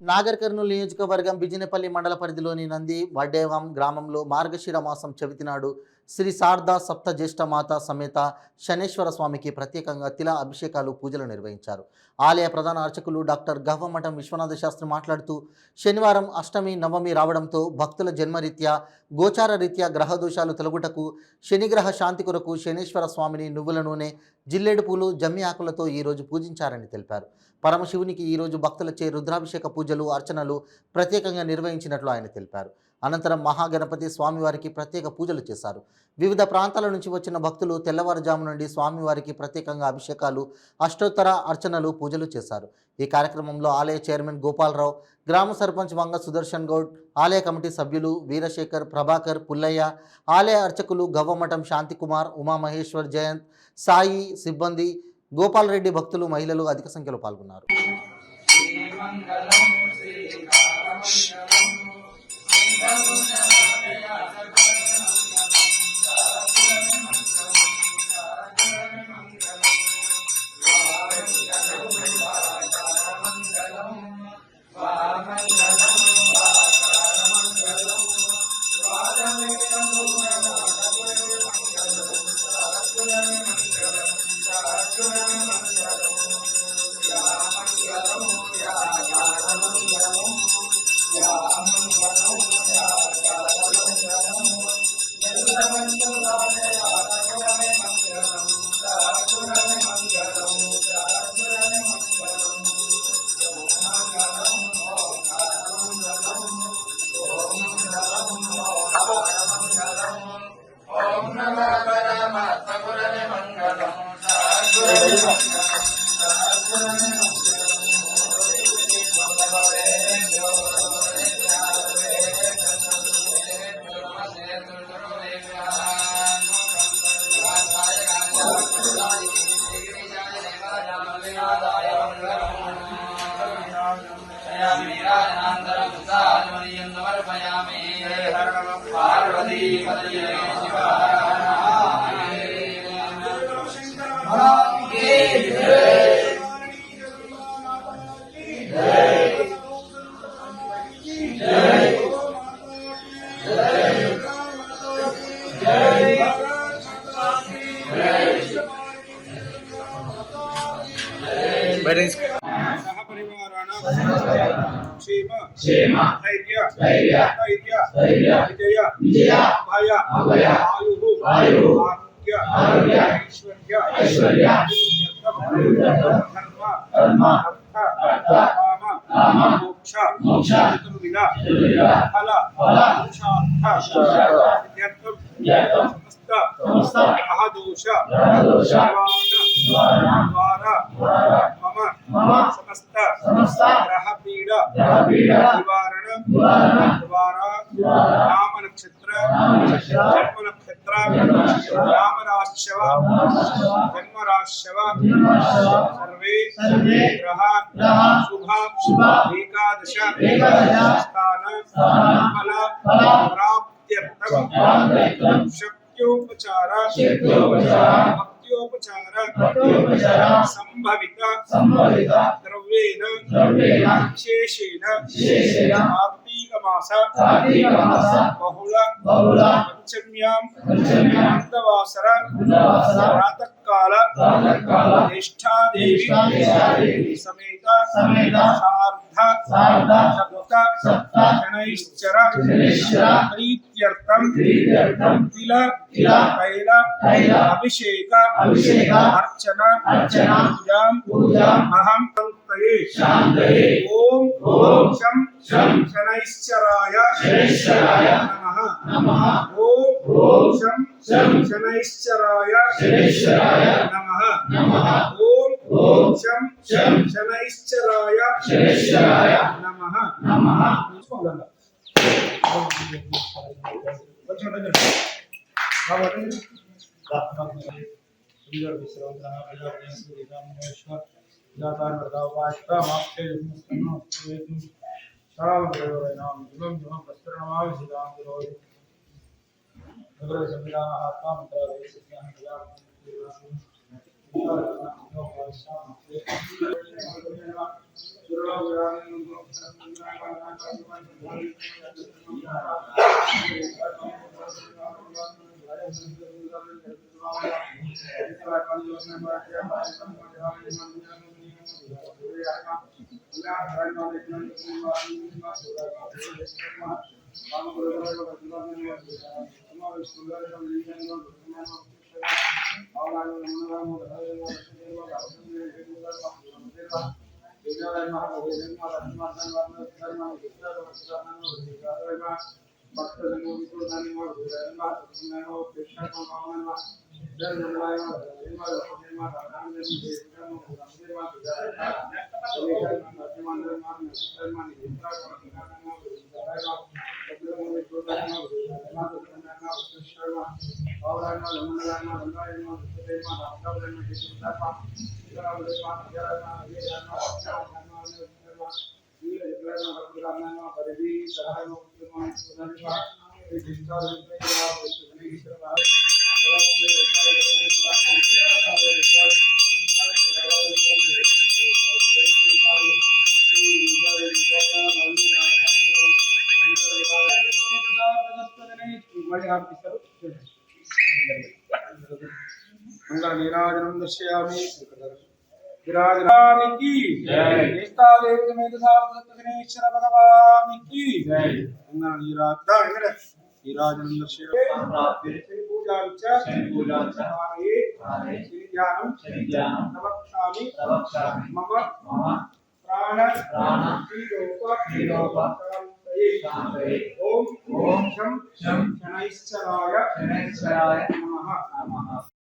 నాగర్ కర్నూలు నియోజకవర్గం బిజినపల్లి మండల పరిధిలోని నంది వడ్డేవం గ్రామంలో మార్గశిర మాసం చవితినాడు శ్రీ శారదా సప్త జ్యేష్ఠమాత సమేత శనేశ్వర స్వామికి ప్రత్యేకంగా తిల అభిషేకాలు పూజలు నిర్వహించారు. ఆలయ ప్రధాన అర్చకులు డాక్టర్ గవ్వమఠం విశ్వనాథ శాస్త్రి మాట్లాడుతూ శనివారం అష్టమి నవమి రావడంతో భక్తుల జన్మరీత్యా గోచార రీత్యా గ్రహ దోషాలు తొలగుటకు శనిగ్రహ శాంతి కొరకు శనేశ్వర స్వామిని నువ్వుల నూనె జిల్లేడు పూలు జమ్మి ఆకులతో ఈరోజు పూజించారని తెలిపారు. పరమశివునికి ఈరోజు భక్తులచే రుద్రాభిషేక పూజలు అర్చనలు ప్రత్యేకంగా నిర్వహించినట్లు ఆయన తెలిపారు. అనంతరం మహాగణపతి స్వామివారికి ప్రత్యేక పూజలు చేశారు. వివిధ ప్రాంతాల నుంచి వచ్చిన భక్తులు తెల్లవారుజాము నుండి స్వామివారికి ప్రత్యేకంగా అభిషేకాలు అష్టోత్తర అర్చనలు పూజలు చేశారు. ఈ కార్యక్రమంలో ఆలయ చైర్మన్ గోపాలరావు, గ్రామ సర్పంచ్ వంగ సుదర్శన్ గౌడ్, ఆలయ కమిటీ సభ్యులు వీరశేఖర్, ప్రభాకర్, పుల్లయ్య, ఆలయ అర్చకులు గవ్వమఠం శాంతికుమార్, ఉమామహేశ్వర్, జయంత్, సాయి, సిబ్బంది, గోపాల్ రెడ్డి, భక్తులు, మహిళలు అధిక సంఖ్యలో పాల్గొన్నారు. क्षेम धैर्य विजय अभय आयु आरोग्य ऐश्वर्य धर्म अर्थ काम मोक्ष चतुर्विध फल समस्त महदोष द्वारा मम समस्त ग्रह पीड़ा निवारण द्वारा नाम नक्षत्र जन्म नक्षत्र नाम राशिव जन्म राशिव सर्वे ग्रह शुभ एकादश स्थान फल प्राप्त्यर्थम शक्योपचार संभवित द्रव्येन विशेषेण कार्तिक मास बहुल पंचम्यां मंदवासर प्रातःकाल ज्येष्ठादेवी समेत सार्ध सप्त शनैश्चर प्रीत्यर्थं तिल तैल अभिषेक अर्चना पूजा अहं शान्तये ओम शं शनैश्चराय नमः ओम शं शनैश्चराय नमः ओम शं शनैश्चराय नमः मंगल नीराजनम दर्शयामि विराजमान की जय निष्ठादेव समेत सार्वभौम गणेश्वर भगवान की जय मंगल नीराजनम दर्शयामि पूजा च आये श्री ध्यानम नवक्षामि मम प्राण त्रिलोक शांतये ओम शं शनैश्चराय नमः।